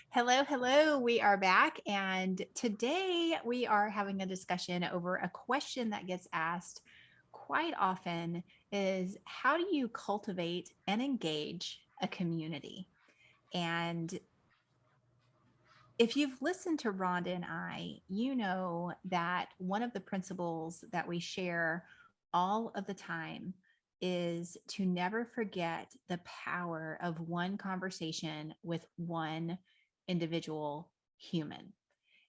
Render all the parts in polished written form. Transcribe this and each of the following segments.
Hello, hello. We are back. And today we are having a discussion over a question that gets asked quite often is how do you cultivate and engage a community? And if you've listened to Rhonda and I, you know that one of the principles that we share all of the time is to never forget the power of one conversation with one individual human.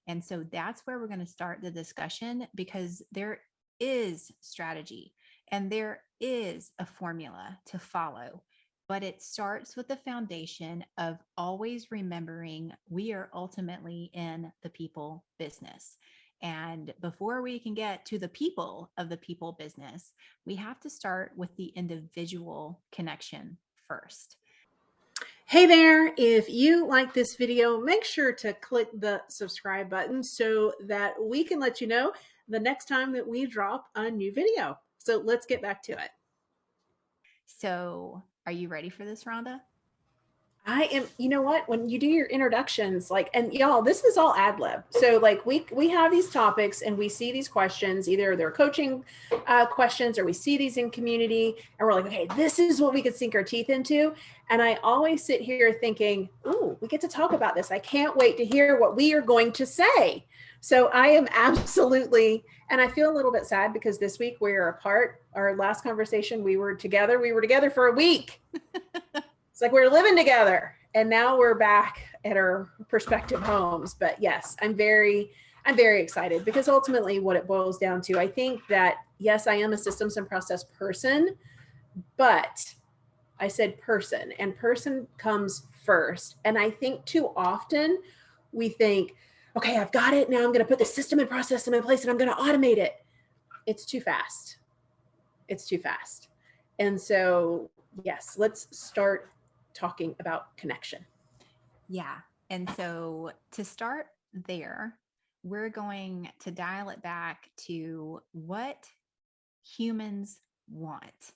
And so that's where we're going to start the discussion because there is strategy and there is a formula to follow, but it starts with the foundation of always remembering we are ultimately in the people business. And before we can get to the people of the people business, we have to start with the individual connection first. Hey there, if you like this video, make sure to click the subscribe button so that we can let you know the next time that we drop a new video. So let's get back to it. So, are you ready for this, Rhonda? I am, you know what, when you do your introductions, and y'all, this is all ad lib. So we have these topics and we see these questions, either they're coaching questions or we see these in community and we're like, okay, this is what we could sink our teeth into. And I always sit here thinking, ooh, we get to talk about this. I can't wait to hear what we are going to say. So I am absolutely, and I feel a little bit sad because this week we are apart. Our last conversation, we were together for a week. It's like we're living together and now we're back at our prospective homes. But yes, I'm very excited because ultimately what it boils down to, I think that, yes, I am a systems and process person, but I said person, and person comes first. And I think too often we think, okay, I've got it. Now I'm going to put the system and process in place and I'm going to automate it. It's too fast. It's too fast. And so, yes, let's start talking about connection. Yeah. And so to start there, we're going to dial it back to what humans want,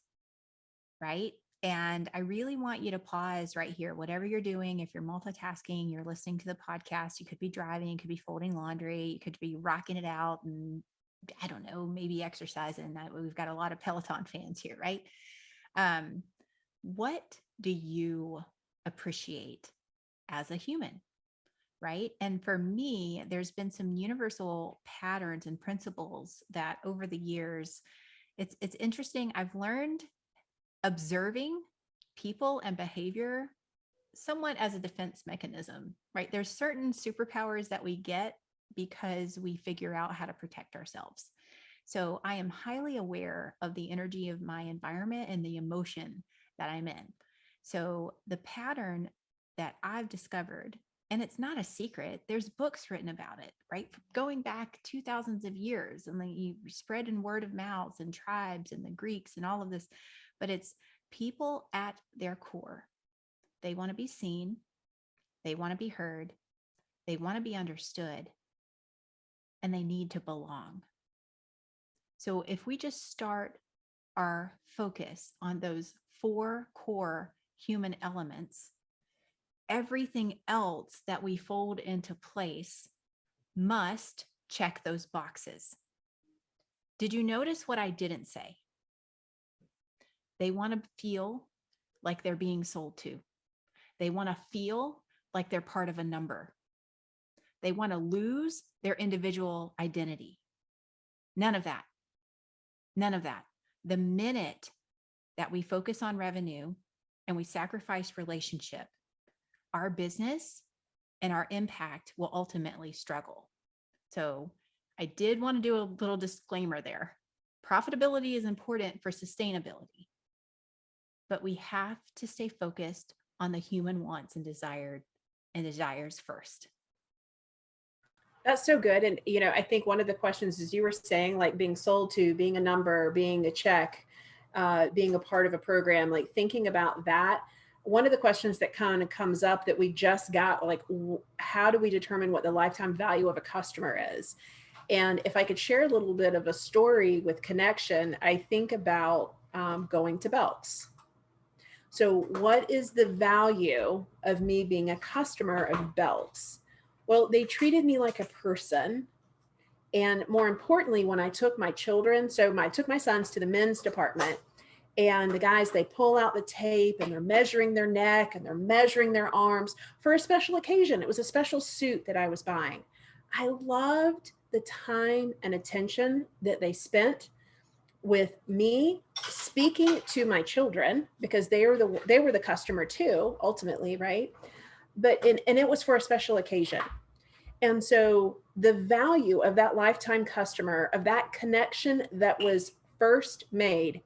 right? And I really want you to pause right here, whatever you're doing. If you're multitasking, you're listening to the podcast, you could be driving, you could be folding laundry, you could be rocking it out and I don't know, maybe exercising. We've got a lot of Peloton fans here, right? What do you appreciate as a human? Right. And for me, there's been some universal patterns and principles that over the years, it's interesting. I've learned observing people and behavior somewhat as a defense mechanism, right? There's certain superpowers that we get because we figure out how to protect ourselves. So I am highly aware of the energy of my environment and the emotion that I'm in. So the pattern that I've discovered, and it's not a secret, there's books written about it, right? Going back 2000s of years, and then you spread in word of mouth and tribes and the Greeks and all of this, but it's people at their core. They want to be seen, they want to be heard, they want to be understood, and they need to belong. So if we just start our focus on those 4 core human elements, everything else that we fold into place must check those boxes. Did you notice what I didn't say? They want to feel like they're being sold to. They want to feel like they're part of a number. They want to lose their individual identity. None of that. None of that. The minute that we focus on revenue and we sacrifice relationship, our business and our impact will ultimately struggle. So I did want to do a little disclaimer there. Profitability is important for sustainability, but we have to stay focused on the human wants and desires first. That's so good. And, I think one of the questions is you were saying, like, being sold to, being a number, being a check, being a part of a program, like thinking about that. One of the questions that kind of comes up that we just got, like, how do we determine what the lifetime value of a customer is? And if I could share a little bit of a story with connection, I think about going to Belts. So what is the value of me being a customer of Belk's? Well, they treated me like a person. And more importantly, when I took my children, I took my sons to the men's department, and the guys, they pull out the tape and they're measuring their neck and they're measuring their arms for a special occasion. It was a special suit that I was buying. I loved the time and attention that they spent with me speaking to my children, because they were the customer too, ultimately, right? And it was for a special occasion. And so the value of that lifetime customer, of that connection that was first made,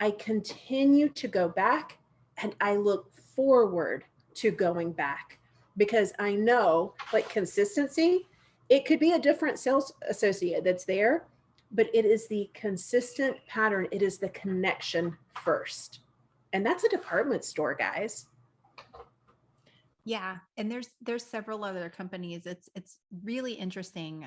I continue to go back, and I look forward to going back, because I know, like, consistency, it could be a different sales associate that's there, but it is the consistent pattern. It is the connection first. And that's a department store, guys. Yeah, and there's several other companies. It's really interesting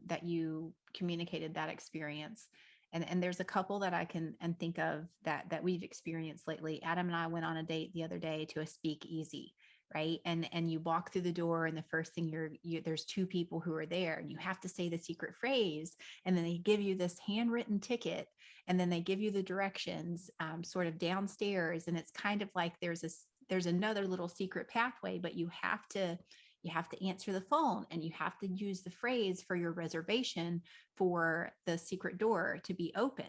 that you communicated that experience, and there's a couple that I can and think of that we've experienced lately. Adam and I went on a date the other day to a speakeasy, right? And you walk through the door, and the first thing there's two people who are there, and you have to say the secret phrase, and then they give you this handwritten ticket, and then they give you the directions sort of downstairs, and it's kind of like there's another little secret pathway, but you have to answer the phone, and you have to use the phrase for your reservation for the secret door to be opened,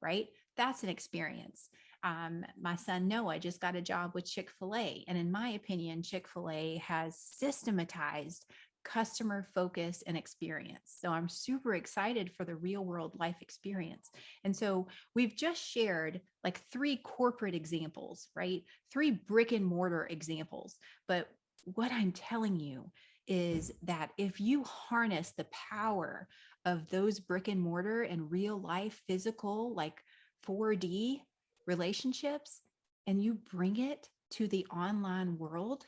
right? That's an experience. My son Noah just got a job with Chick-fil-A, and in my opinion, Chick-fil-A has systematized customer focus and experience. So I'm super excited for the real world life experience. And so we've just shared like 3 corporate examples, right? 3 brick and mortar examples. But what I'm telling you is that if you harness the power of those brick and mortar and real life physical, like 4D relationships, and you bring it to the online world,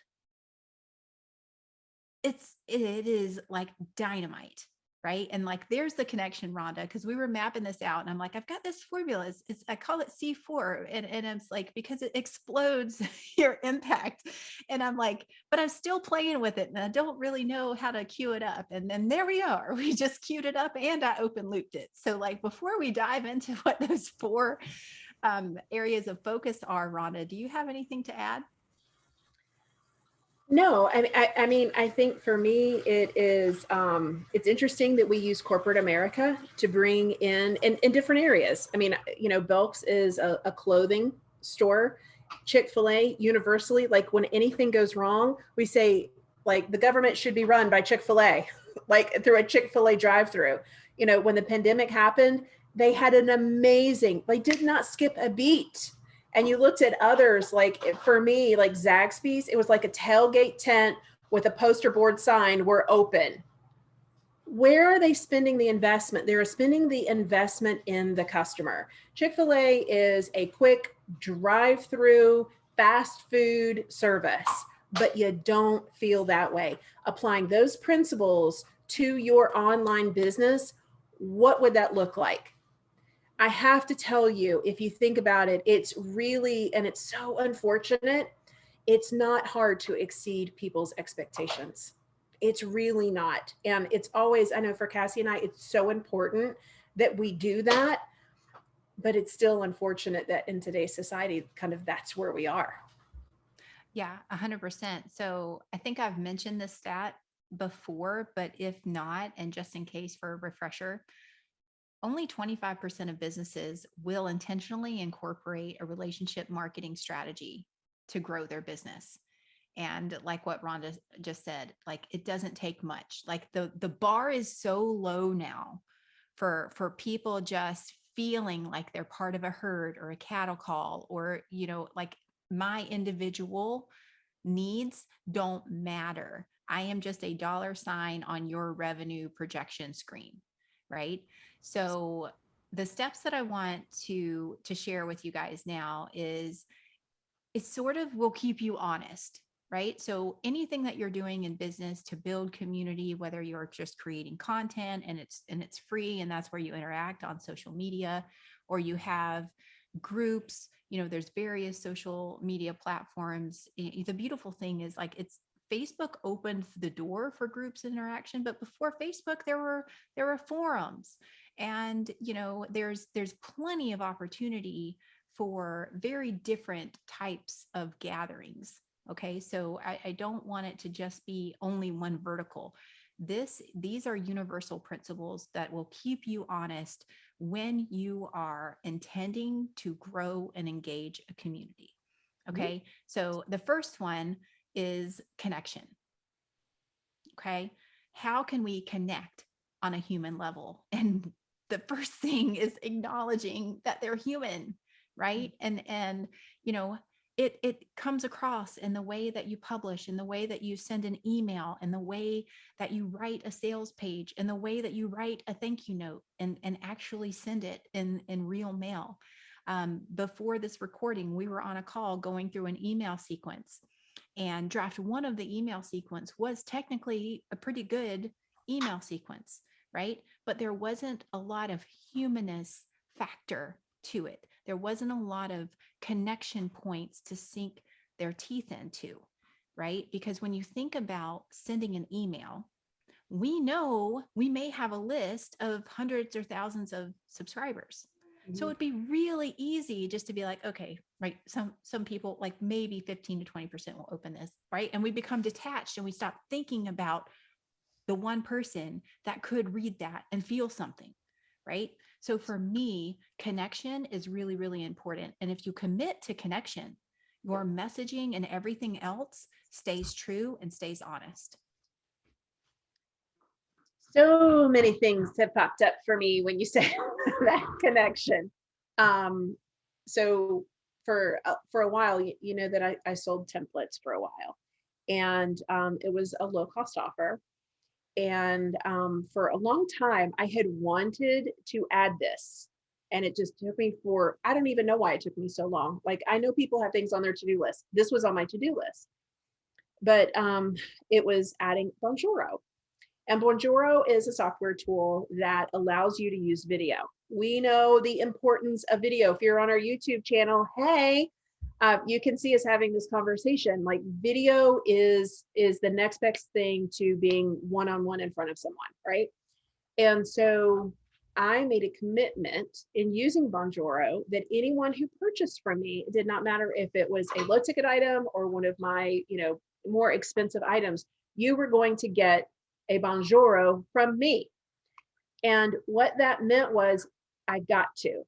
it is like dynamite, right? And like there's the connection, Rhonda, because we were mapping this out, and I'm like, I've got this formula. I call it C4, and it's like, because it explodes your impact. And I'm like, but I'm still playing with it, and I don't really know how to cue it up. And then there we are. We just queued it up, and I open looped it. So like before we dive into what those 4 areas of focus are, Rhonda, do you have anything to add? No, I think for me, it is, it's interesting that we use corporate America to bring in different areas. I mean, Belk's is a clothing store. Chick-fil-A, universally, like when anything goes wrong, we say, like, the government should be run by Chick-fil-A, like through a Chick-fil-A drive-through. When the pandemic happened, they did not skip a beat. And you looked at others, like for me, like Zaxby's, it was like a tailgate tent with a poster board sign, "We're open." Where are they spending the investment? They're spending the investment in the customer. Chick-fil-A is a quick drive-through fast food service, but you don't feel that way. Applying those principles to your online business, what would that look like? I have to tell you, if you think about it, it's really, and it's so unfortunate, it's not hard to exceed people's expectations. It's really not. And it's always, I know for Cassie and I, it's so important that we do that, but it's still unfortunate that in today's society, kind of that's where we are. Yeah, 100%. So I think I've mentioned this stat before, but if not, and just in case for a refresher, only 25% of businesses will intentionally incorporate a relationship marketing strategy to grow their business. And like what Rhonda just said, like it doesn't take much. Like the bar is so low now for people just feeling like they're part of a herd or a cattle call, or like my individual needs don't matter. I am just a dollar sign on your revenue projection screen, right? So the steps that I want to share with you guys now is it sort of will keep you honest, right? So anything that you're doing in business to build community, whether you're just creating content and it's free and that's where you interact on social media, or you have groups, there's various social media platforms. The beautiful thing is like Facebook opened the door for groups interaction, but before Facebook, there were forums, and there's plenty of opportunity for very different types of gatherings. Okay, so I don't want it to just be only one vertical. These are universal principles that will keep you honest when you are intending to grow and engage a community. Okay, so the first one is connection. Okay, how can we connect on a human level? And the first thing is acknowledging that they're human, right? And it comes across in the way that you publish, in the way that you send an email, in the way that you write a sales page, in the way that you write a thank you note and actually send it in real mail. Before this recording, we were on a call going through an email sequence, and draft one of the email sequence was technically a pretty good email sequence, right? But there wasn't a lot of humanist factor to it. There wasn't a lot of connection points to sink their teeth into, right? Because when you think about sending an email, we know we may have a list of hundreds or thousands of subscribers. So it'd be really easy just to be like, okay, right. Some people, like maybe 15 to 20% will open this, right? And we become detached and we stop thinking about the one person that could read that and feel something, right? So for me, connection is really, really important. And if you commit to connection, your messaging and everything else stays true and stays honest. So many things have popped up for me when you say that connection. So for a while, you know that I sold templates for a while, and it was a low cost offer. And for a long time, I had wanted to add this, and it just took me I don't even know why it took me so long. Like, I know people have things on their to-do list. This was on my to-do list, but it was adding Bonjoro. And Bonjoro is a software tool that allows you to use video. We know the importance of video. If you're on our YouTube channel, hey, you can see us having this conversation. Like, video is the next best thing to being one-on-one in front of someone, right? And so I made a commitment in using Bonjoro that anyone who purchased from me, it did not matter if it was a low ticket item or one of my, more expensive items, you were going to get a Bonjoro from me. And what that meant was I got to.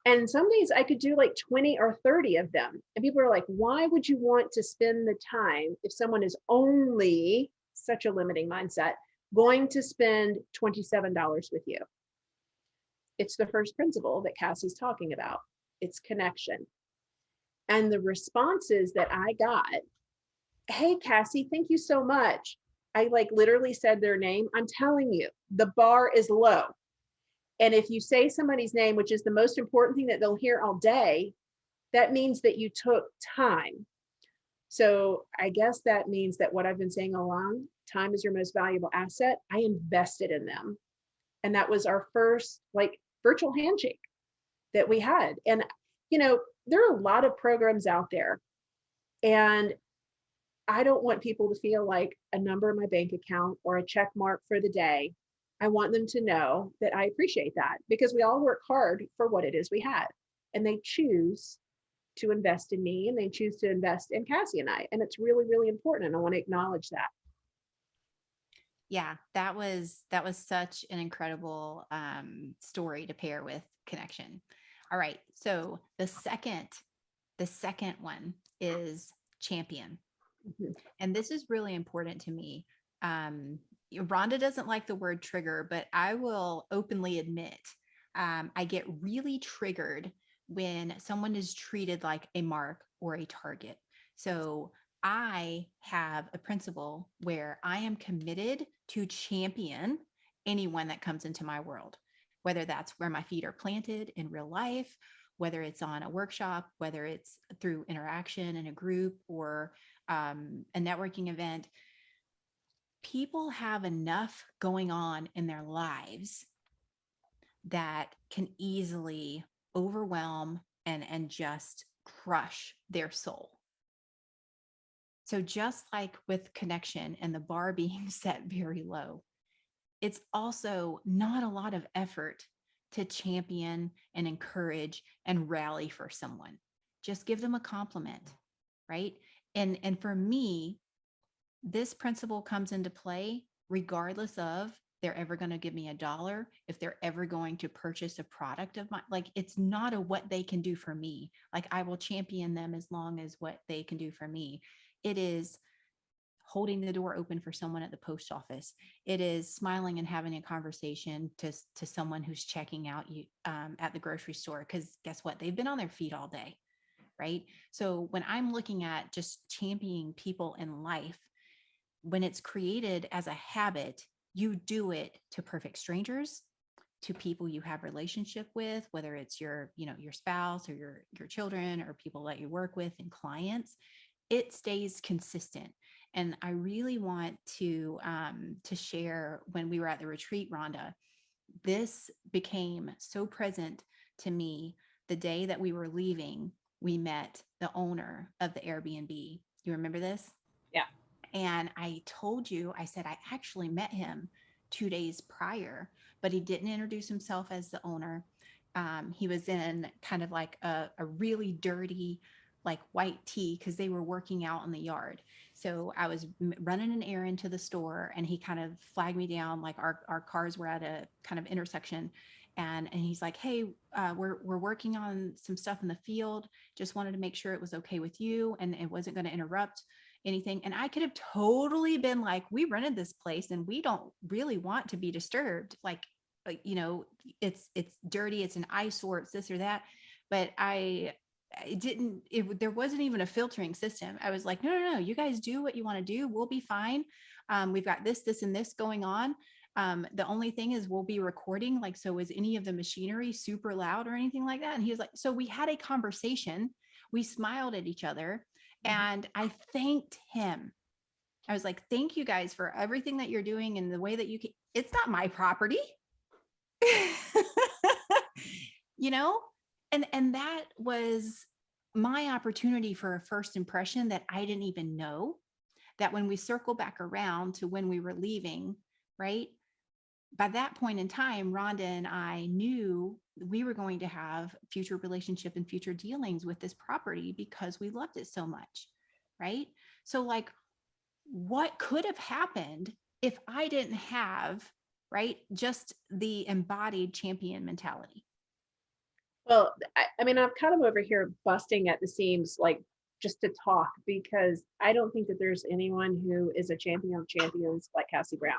And some days I could do like 20 or 30 of them. And people are like, why would you want to spend the time if someone is only, such a limiting mindset, going to spend $27 with you? It's the first principle that Cassie's talking about. It's connection. And the responses that I got, hey, Cassie, thank you so much. I like literally said their name. I'm telling you, the bar is low. And if you say somebody's name, which is the most important thing that they'll hear all day, that means that you took time. So I guess that means that what I've been saying all along, time is your most valuable asset. I invested in them. And that was our first like virtual handshake that we had. And, there are a lot of programs out there. And I don't want people to feel like a number in my bank account or a check mark for the day. I want them to know that I appreciate that, because we all work hard for what it is we had, and they choose to invest in me and they choose to invest in Cassie and I. And it's really, really important. And I want to acknowledge that. Yeah, that was such an incredible story to pair with connection. All right. So the second one is champion. Mhm. And this is really important to me. Rhonda doesn't like the word trigger, but I will openly admit I get really triggered when someone is treated like a mark or a target. So I have a principle where I am committed to champion anyone that comes into my world, whether that's where my feet are planted in real life, whether it's on a workshop, whether it's through interaction in a group or a networking event. People have enough going on in their lives that can easily overwhelm and just crush their soul. So just like with connection and the bar being set very low, it's also not a lot of effort to champion and encourage and rally for someone. Just give them a compliment, right? And for me, this principle comes into play regardless of they're ever going to give me $1, if they're ever going to purchase a product of mine. Like, it's not a what they can do for me. Like, I will champion them as long as what they can do for me. It is holding the door open for someone at the post office. It is smiling and having a conversation to someone who's checking out you at the grocery store, because guess what? They've been on their feet all day, right? So when I'm looking at just championing people in life, when it's created as a habit, you do it to perfect strangers, to people you have relationship with, whether it's your spouse or your children or people that you work with and clients. It stays consistent. And I really want to share, when we were at the retreat, Rhonda, this became so present to me. The day that we were leaving, we met the owner of the Airbnb. You remember this? Yeah. And I told you, I said, I actually met him 2 days prior, but he didn't introduce himself as the owner. He was in kind of like a really dirty, like white tee, because they were working out in the yard. So I was running an errand to the store, and he kind of flagged me down. Like our cars were at a kind of intersection. And he's like, hey, we're working on some stuff in the field. Just wanted to make sure it was okay with you and it wasn't going to interrupt anything. And I could have totally been like, we rented this place and we don't really want to be disturbed. Like, it's dirty, it's an eyesore, it's this or that. But there wasn't even a filtering system. I was like, no, you guys do what you want to do. We'll be fine. We've got this, and this going on. The only thing is we'll be recording. Like, so is any of the machinery super loud or anything like that? And he was like, so we had a conversation. We smiled at each other. And I thanked him. I was like, thank you guys for everything that you're doing and the way that it's not my property, and that was my opportunity for a first impression that I didn't even know, that when we circle back around to when we were leaving, right? By that point in time, Rhonda and I knew we were going to have future relationship and future dealings with this property because we loved it so much, right? So like, what could have happened if I didn't have, right, just the embodied champion mentality? Well, I mean, I'm kind of over here busting at the seams, like just to talk, because I don't think that there's anyone who is a champion of champions like Kaci Brown.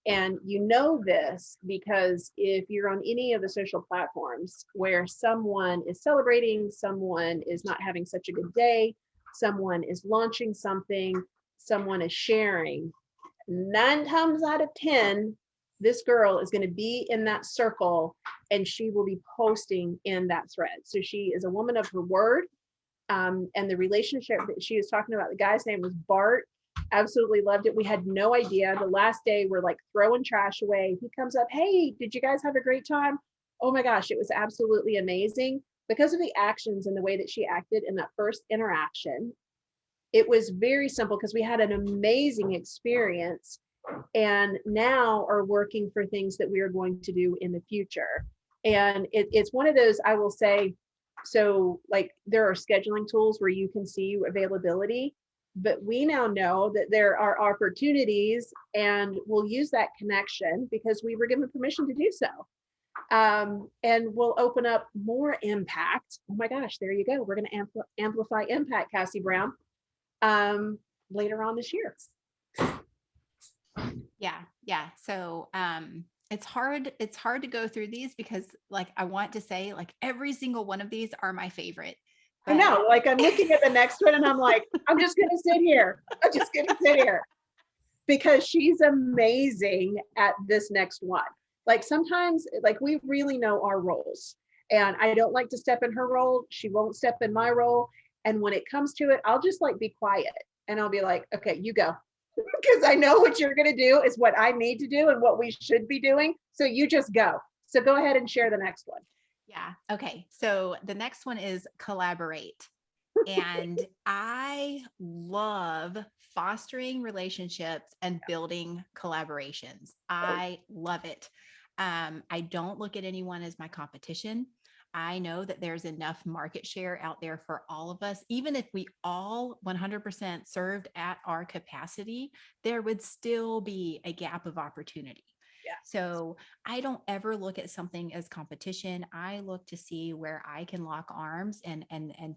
And you know this because if you're on any of the social platforms where someone is celebrating, someone is not having such a good day, someone is launching something, someone is sharing, 9 times out of 10, this girl is going to be in that circle and she will be posting in that thread. So she is a woman of her word. And the relationship that she was talking about, the guy's name was Bart. Absolutely loved it. We had no idea. The last day we're like throwing trash away. He comes up, hey, did you guys have a great time? Oh my gosh, it was absolutely amazing. Because of the actions and the way that she acted in that first interaction, it was very simple because we had an amazing experience and now are working for things that we are going to do in the future. And it's one of those, I will say, so like there are scheduling tools where you can see availability, but we now know that there are opportunities and we'll use that connection because we were given permission to do so. And we'll open up more impact. Oh my gosh, there you go. We're going to amplify impact, Kaci Brown, later on this year. Yeah. So, it's hard to go through these because like, I want to say like every single one of these are my favorite. I know, like I'm looking at the next one and I'm like, I'm just going to sit here. I'm just going to sit here because she's amazing at this next one. Like sometimes like we really know our roles and I don't like to step in her role. She won't step in my role. And when it comes to it, I'll just like be quiet and I'll be like, okay, you go. Because I know what you're going to do is what I need to do and what we should be doing. So you just go. So go ahead and share the next one. Yeah. Okay. So the next one is collaborate. And I love fostering relationships and building collaborations. I love it. I don't look at anyone as my competition. I know that there's enough market share out there for all of us. Even if we all 100% served at our capacity, there would still be a gap of opportunity. Yeah. So I don't ever look at something as competition. I look to see where I can lock arms and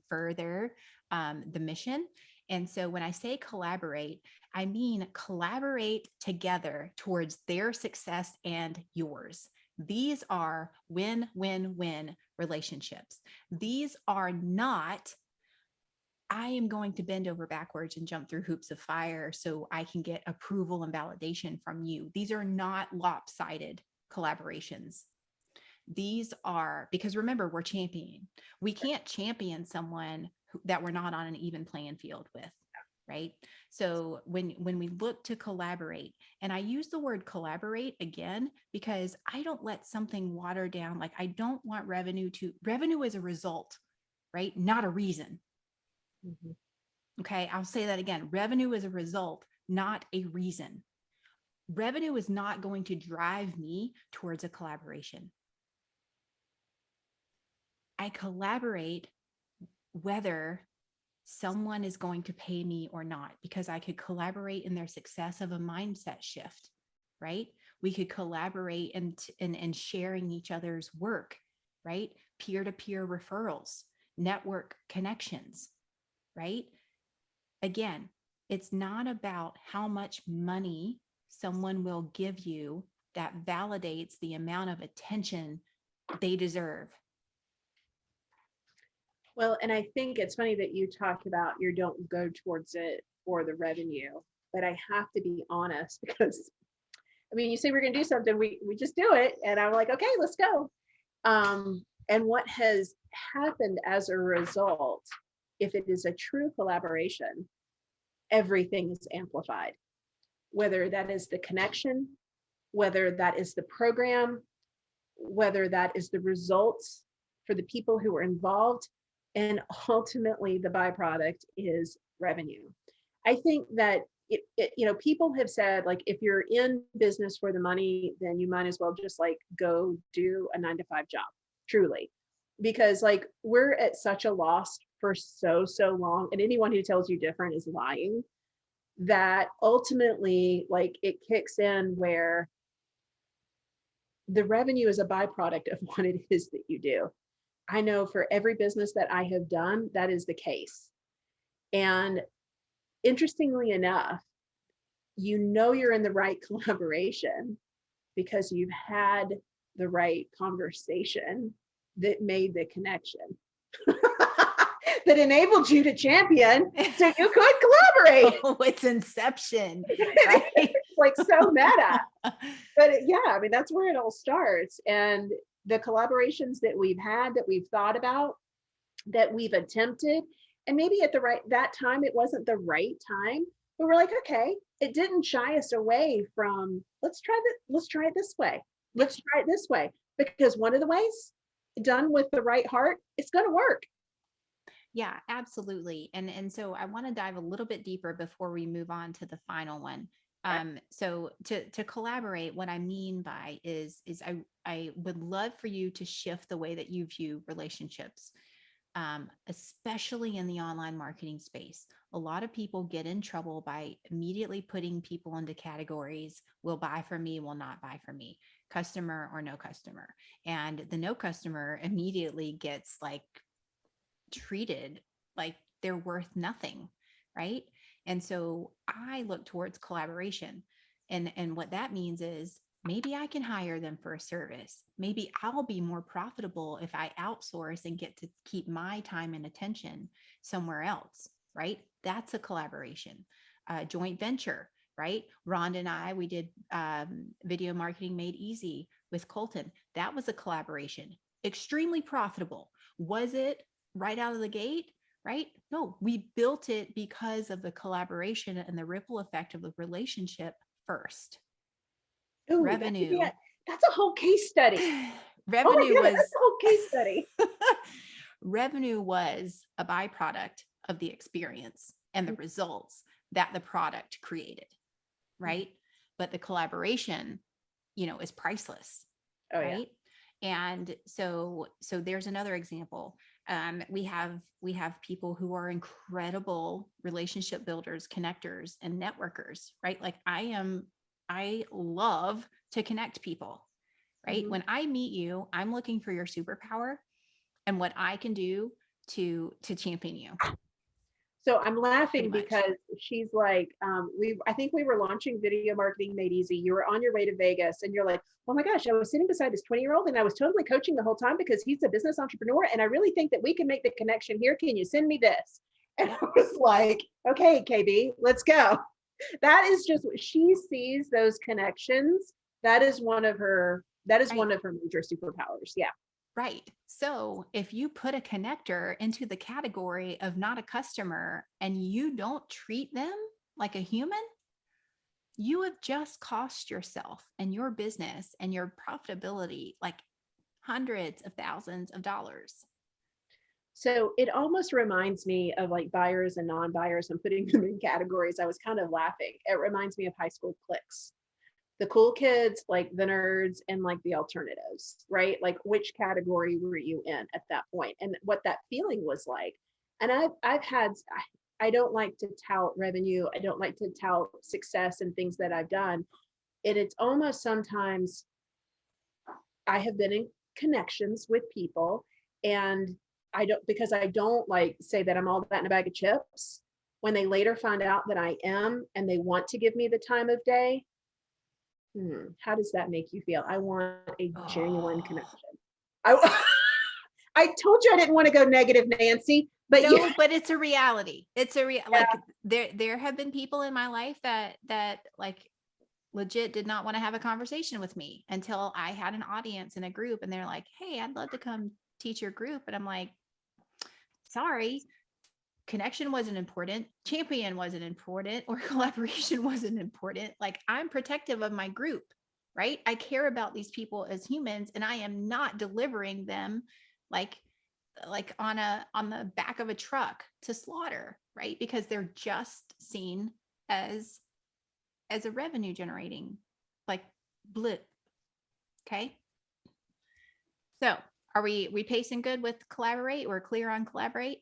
further the mission. And so when I say collaborate, I mean collaborate together towards their success and yours. These are win-win-win relationships. These are not, I am going to bend over backwards and jump through hoops of fire so I can get approval and validation from you. These are not lopsided collaborations. These are, because remember, we're championing. We can't champion someone that we're not on an even playing field with, right? So when we look to collaborate, and I use the word collaborate again, because I don't let something water down. Like I don't want revenue is a result, right? Not a reason. Mm-hmm. Okay, I'll say that again. Revenue is a result, not a reason. Revenue is not going to drive me towards a collaboration. I collaborate whether someone is going to pay me or not, because I could collaborate in their success of a mindset shift, right? We could collaborate in sharing each other's work, right? Peer-to-peer referrals, network connections, right? Again, it's not about how much money someone will give you that validates the amount of attention they deserve. Well, and I think it's funny that you talk about you don't go towards it for the revenue, but I have to be honest because I mean, you say we're going to do something, we just do it. And I'm like, okay, let's go. And what has happened as a result, if it is a true collaboration, everything is amplified, whether that is the connection, whether that is the program, whether that is the results for the people who are involved. And ultimately, the byproduct is revenue. I think that people have said, like, if you're in business for the money, then you might as well just like go do a 9-to-5 job, truly, because like we're at such a loss for so long. And anyone who tells you different is lying, that ultimately, like, it kicks in where the revenue is a byproduct of what it is that you do. I know for every business that I have done, that is the case. And interestingly enough, you're in the right collaboration because you've had the right conversation that made the connection that enabled you to champion so you could collaborate. Oh, it's inception, right? It's like so meta. But I mean, that's where it all starts. And the collaborations that we've had, that we've thought about, that we've attempted, and maybe at that time, it wasn't the right time, but we're like, okay, it didn't shy us away from, let's try it this way. Let's try it this way. Because one of the ways, done with the right heart, it's going to work. Yeah, absolutely. And so I want to dive a little bit deeper before we move on to the final one. So to collaborate, what I mean by is I would love for you to shift the way that you view relationships, especially in the online marketing space. A lot of people get in trouble by immediately putting people into categories: will buy from me, will not buy from me, customer or no customer. And the no customer immediately gets like treated like they're worth nothing, right? And so I look towards collaboration. And what that means is maybe I can hire them for a service. Maybe I'll be more profitable if I outsource and get to keep my time and attention somewhere else, right? That's a collaboration, joint venture, right? Rhonda and I, we did video marketing made easy with Colton. That was a collaboration, extremely profitable. Was it right out of the gate? Right? No, we built it because of the collaboration and the ripple effect of the relationship first. Ooh, Revenue. that's a whole case study. Oh my revenue goodness, was that's a whole case study. revenue was a byproduct of the experience and the results that the product created, right? But the collaboration, is priceless, Oh yeah. right? And so there's another example. We have people who are incredible relationship builders, connectors, and networkers, right? Like I love to connect people, right? Mhm. When I meet you, I'm looking for your superpower and what I can do to champion you, So I'm pretty laughing much. because she's like, I think we were launching Video Marketing Made Easy. You were on your way to Vegas and you're like, oh my gosh, I was sitting beside this 20-year-old and I was totally coaching the whole time because he's a business entrepreneur. And I really think that we can make the connection here. Can you send me this? And Yep. I was like, okay, KB, let's go. That is just, she sees those connections. That is one of her Right. major superpowers. Yeah. Right. So if you put a connector into the category of not a customer and you don't treat them like a human, you have just cost yourself and your business and your profitability like hundreds of thousands of dollars. So it almost reminds me of like buyers and non-buyers and putting them in categories. I was kind of laughing. It reminds me of high school cliques. The cool kids, like the nerds, and like the alternatives, right? Like which category were you in at that point and what that feeling was like. And I've had, I don't like to tout revenue. I don't like to tout success and things that I've done. And it's almost sometimes I have been in connections with people and because I don't like say that I'm all that in a bag of chips. When they later find out that I am and they want to give me the time of day, how does that make you feel? I want a genuine Oh. connection. I, I told you I didn't want to go negative, Nancy, but No, yeah, but it's a reality. It's a yeah. like there have been people in my life that like legit did not want to have a conversation with me until I had an audience in a group and they're like, "Hey, I'd love to come teach your group." And I'm like, "Sorry, connection wasn't important, champion wasn't important, or collaboration wasn't important. Like I'm protective of my group, right? I care about these people as humans and I am not delivering them like on the back of a truck to slaughter, right? Because they're just seen as a revenue generating like blip. Okay. So are we pacing good with collaborate? We're clear on collaborate?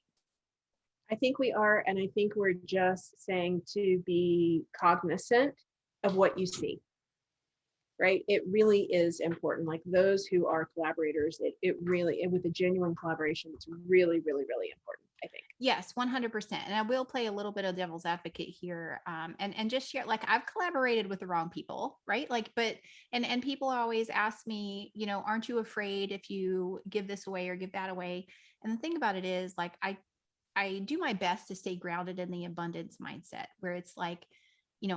I think we are. And I think we're just saying to be cognizant of what you see, right? It really is important. Like those who are collaborators, it really, and with a genuine collaboration, it's really, really, really important, I think. Yes, 100%. And I will play a little bit of devil's advocate here, and just share. Like I've collaborated with the wrong people, right? Like, but and people always ask me, aren't you afraid if you give this away or give that away? And the thing about it is, like, I do my best to stay grounded in the abundance mindset, where it's like,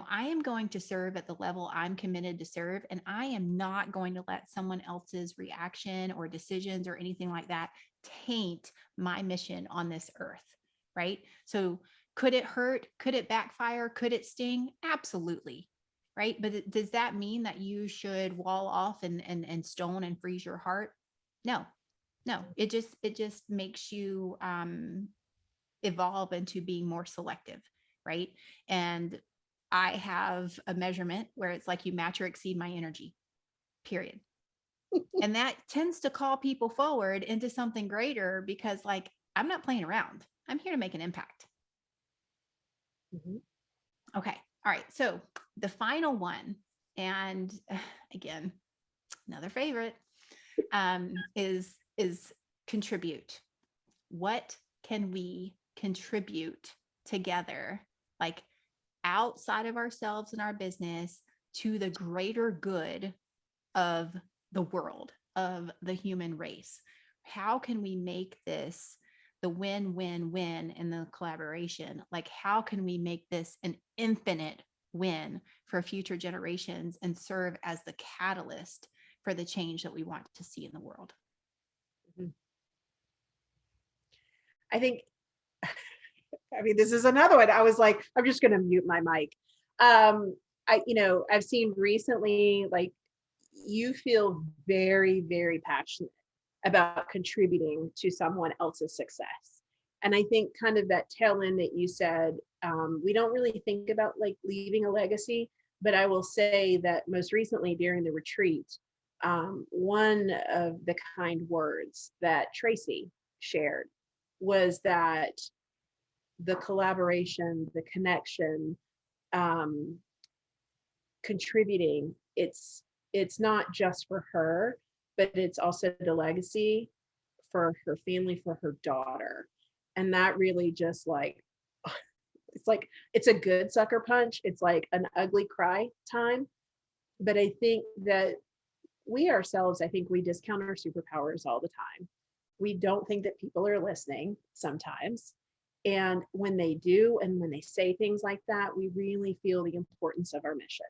I am going to serve at the level I'm committed to serve, and I am not going to let someone else's reaction or decisions or anything like that taint my mission on this earth, right? So could it hurt? Could it backfire? Could it sting? Absolutely. Right. But does that mean that you should wall off and stone and freeze your heart? No, no. It just makes you evolve into being more selective, right? And I have a measurement where it's like you match or exceed my energy, period. And that tends to call people forward into something greater because, like, I'm not playing around. I'm here to make an impact. Mhm. Okay. All right. So the final one, and again, another favorite, is contribute. What can we contribute together, like outside of ourselves and our business, to the greater good of the world, of the human race? How can we make this the win-win-win in the collaboration? Like, how can we make this an infinite win for future generations and serve as the catalyst for the change that we want to see in the world? Mhm. I think, I mean, this is another one. I was like, I'm just going to mute my mic. I've seen recently, like, you feel very, very passionate about contributing to someone else's success. And I think kind of that tail end that you said, we don't really think about like leaving a legacy, but I will say that most recently during the retreat, one of the kind words that Tracy shared was that the collaboration, the connection, um, contributing, it's not just for her, but it's also the legacy for her family, for her daughter. And that really just like, it's like, it's a good sucker punch. It's like an ugly cry time. But I think that we ourselves, I think we discount our superpowers all the time. We don't think that people are listening sometimes. And when they do, and when they say things like that, we really feel the importance of our mission.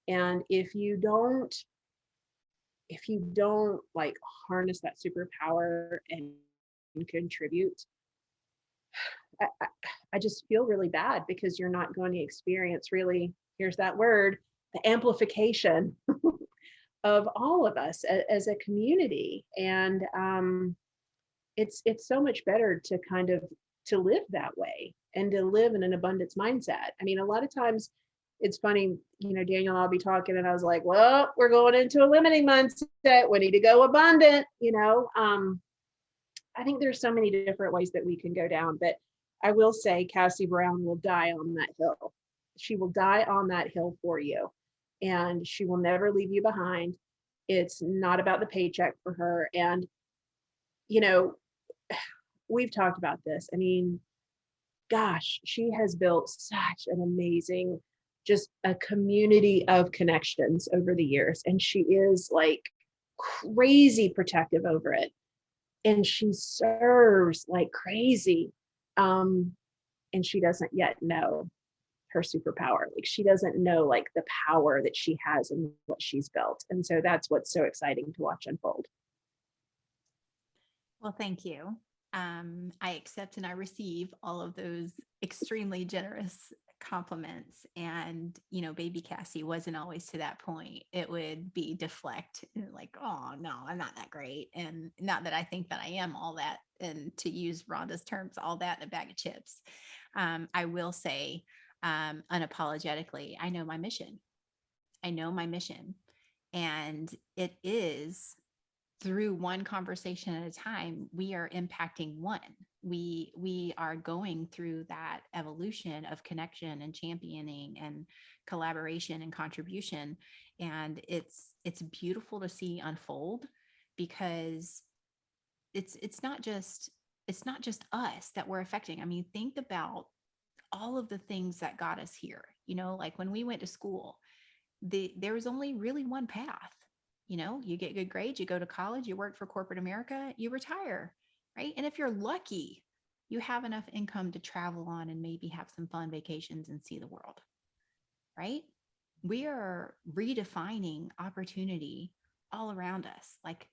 And if you don't like harness that superpower and contribute, I, I, I just feel really bad because you're not going to experience really, here's that word, the amplification of all of us as a community. And it's so much better to kind of to live that way and to live in an abundance mindset. I mean, a lot of times it's funny, Daniel and I'll be talking and I was like, well, we're going into a limiting mindset. We need to go abundant. I think there's so many different ways that we can go down, but I will say Cassie Brown will die on that hill. She will die on that hill for you, and she will never leave you behind. It's not about the paycheck for her. And, you know, we've talked about this. I mean, gosh, she has built such an amazing, just a community of connections over the years. And she is like crazy protective over it. And she serves like crazy. And she doesn't yet know her superpower. Like she doesn't know like the power that she has and what she's built. And so that's what's so exciting to watch unfold. Well, thank you. I accept and I receive all of those extremely generous compliments. And, baby Cassie wasn't always to that point. It would be deflect and like, oh, no, I'm not that great. And not that I think that I am all that. And to use Rhonda's terms, all that in a bag of chips. I will say unapologetically, I know my mission. I know my mission. And it is through one conversation at a time, we are impacting one. We are going through that evolution of connection and championing and collaboration and contribution. And it's beautiful to see unfold because it's not just us that we're affecting. I mean, think about all of the things that got us here. Like when we went to school, there was only really one path. You get good grades, you go to college, you work for corporate America, you retire, right? And if you're lucky, you have enough income to travel on and maybe have some fun vacations and see the world, right? We are redefining opportunity all around us. Like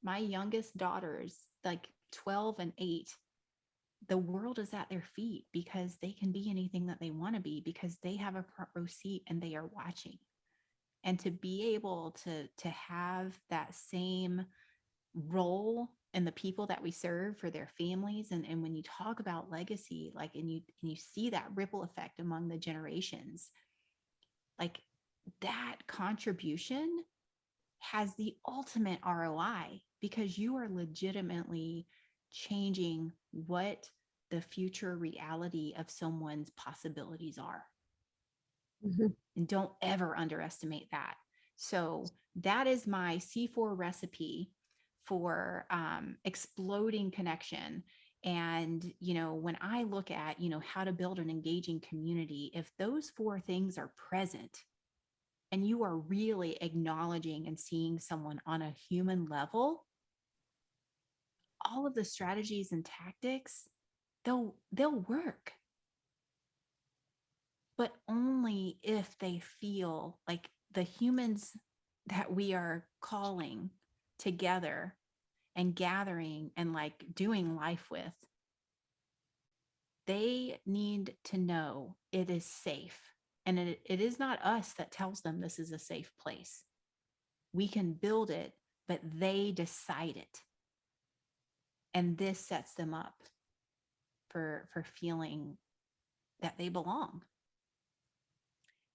my youngest daughters, like 12 and 8, the world is at their feet because they can be anything that they want to be because they have a front row seat and they are watching. And to be able to have that same role in the people that we serve for their families, and when you talk about legacy, like and you see that ripple effect among the generations, like that contribution has the ultimate ROI because you are legitimately changing what the future reality of someone's possibilities are. Mm-hmm. And don't ever underestimate that. So that is my C4 recipe for exploding connection. And, when I look at, how to build an engaging community, if those 4 things are present and you are really acknowledging and seeing someone on a human level, all of the strategies and tactics, they'll work. But only if they feel like the humans that we are calling together and gathering and like doing life with, they need to know it is safe. And it is not us that tells them this is a safe place. We can build it, but they decide it. And this sets them up for feeling that they belong.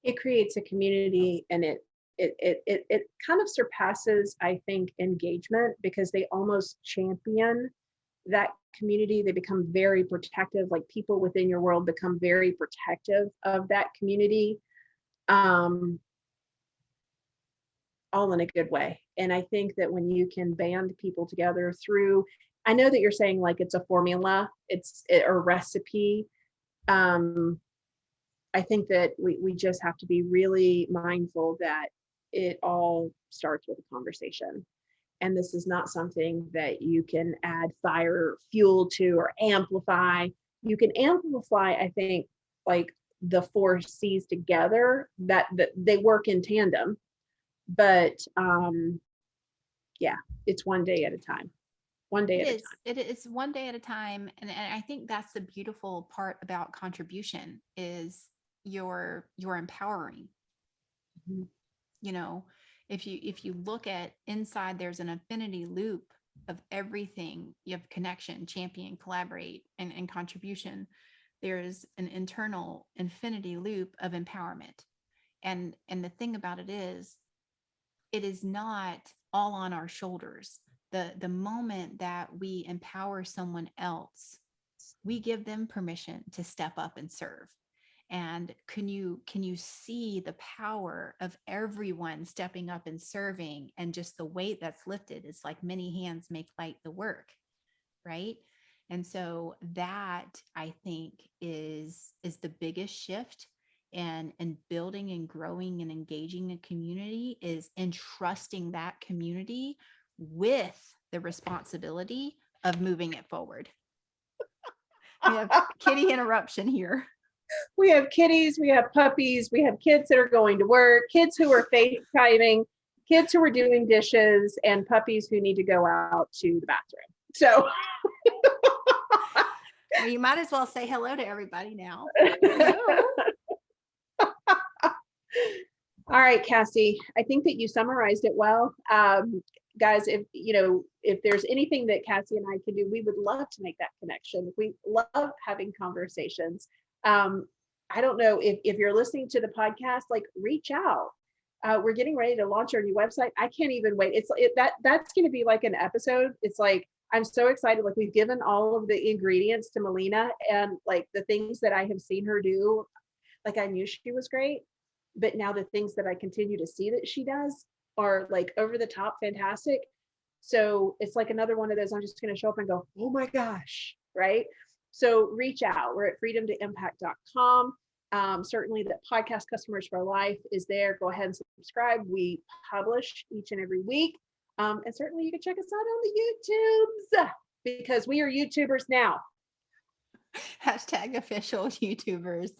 It creates a community, and it kind of surpasses, I think, engagement, because they almost champion that community. They become very protective, like people within your world become very protective of that community, all in a good way. And I think that when you can band people together through, I know that you're saying like it's a formula, it's a recipe. I think that we just have to be really mindful that it all starts with a conversation. And this is not something that you can add fire fuel to or amplify. You can amplify, I think, like the four C's together, that they work in tandem. But yeah, it's one day at a time. One day at a time. It is one day at a time. And I think that's the beautiful part about contribution is you're empowering. Mm-hmm. You know, if you look at inside, there's an infinity loop of everything. You have connection, champion, collaborate, and contribution. There's an internal infinity loop of empowerment. And the thing about it is not all on our shoulders. The moment that we empower someone else, we give them permission to step up and serve. And can you see the power of everyone stepping up and serving, and just the weight that's lifted? It's like many hands make light the work, right? And so that, I think, is the biggest shift in building and growing and engaging a community, is entrusting that community with the responsibility of moving it forward. We have kitty interruption here. We have kitties, we have puppies, we have kids that are going to work, kids who are FaceTiming, kids who are doing dishes, and puppies who need to go out to the bathroom. So well, you might as well say hello to everybody now. All right, Cassie, I think that you summarized it well. Guys, if there's anything that Cassie and I can do, we would love to make that connection. We love having conversations. I don't know if you're listening to the podcast, like reach out. We're getting ready to launch our new website. I can't even wait. That's going to be like an episode. It's like, I'm so excited. Like, we've given all of the ingredients to Melina, and like the things that I have seen her do, like I knew she was great, but now the things that I continue to see that she does are like over the top fantastic. So it's like another one of those, I'm just going to show up and go, oh my gosh, right? So reach out. We're at freedomtoimpact.com. Certainly the podcast Customers for Life is there. Go ahead and subscribe. We publish each and every week. And certainly you can check us out on the YouTubes, because we are YouTubers now. Hashtag official YouTubers.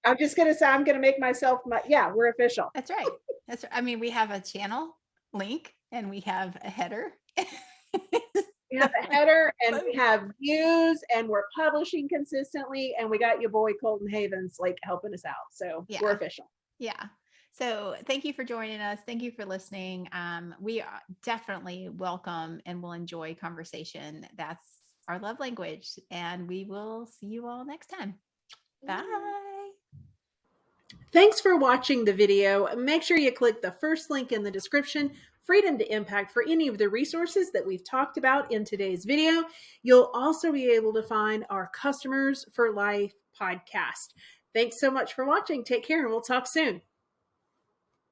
I'm just going to say, I'm going to make myself, we're official. That's right. That's right. I mean, we have a channel link and we have a header. We have a header and we have views, and we're publishing consistently, and we got your boy Colton Havens like helping us out. So yeah, we're official. Yeah. So thank you for joining us. Thank you for listening. We definitely welcome and will enjoy conversation. That's our love language. And we will see you all next time. Bye. Thanks for watching the video. Make sure you click the first link in the description, Freedom to Impact, for any of the resources that we've talked about in today's video. You'll also be able to find our Customers for Life podcast. Thanks so much for watching. Take care, and we'll talk soon.